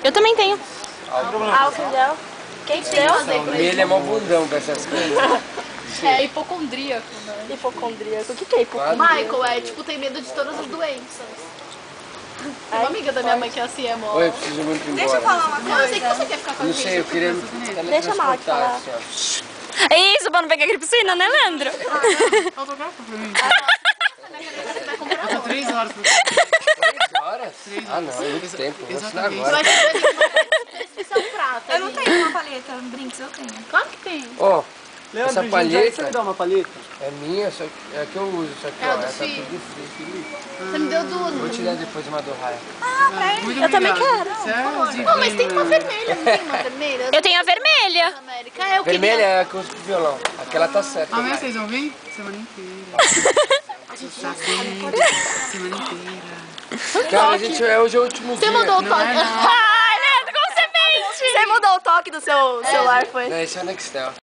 Eu também tenho. Álcool gel. Quem tem que fazer com Ele é mó bundão pra essas coisas. É hipocondríaco, né? hipocondríaco? O que é hipocondríaco? Michael é, tipo, tem medo de todas as doenças. Tem uma amiga da minha mãe que é assim, é mó... Oi, eu preciso muito ir embora. Deixa eu falar uma Não, eu sei que coisa. você quer ficar com a Não gente. sei, eu queria me Deixa a Mari falar. assim, ó. É isso, pra não pegar gripe suína, né, Leandro? Autografa pra mim. Falta 3 horas pra 3 horas? Ah, não, é muito tempo. Vou assinar Exatamente. Eu agora. acho que é prata. Eu não tenho uma paleta, brinks, eu tenho. Claro que tem. Ó, Leandro, essa você palheta me dá uma palheta? é minha, só que é a que eu uso, só que É a ó, do essa Fi. tudo frio. Você me deu duas. Vou te dar depois uma do Raia. Muito Eu também obrigado. quero. Você é divino. Não, mas tem uma vermelha, não tem uma vermelha? Eu tenho a vermelha. América. É, eu Vermelha queria... é a que eu uso pro violão. Aquela tá certa. Amanhã vai. vocês vão vir? Semana inteira. Semana inteira. Cara, a gente hoje é o último dia. Você mandou o Não toque. é não. Ai, Leandro, como você mente? Você mudou o toque do seu celular, foi? Não, esse é o Nextel.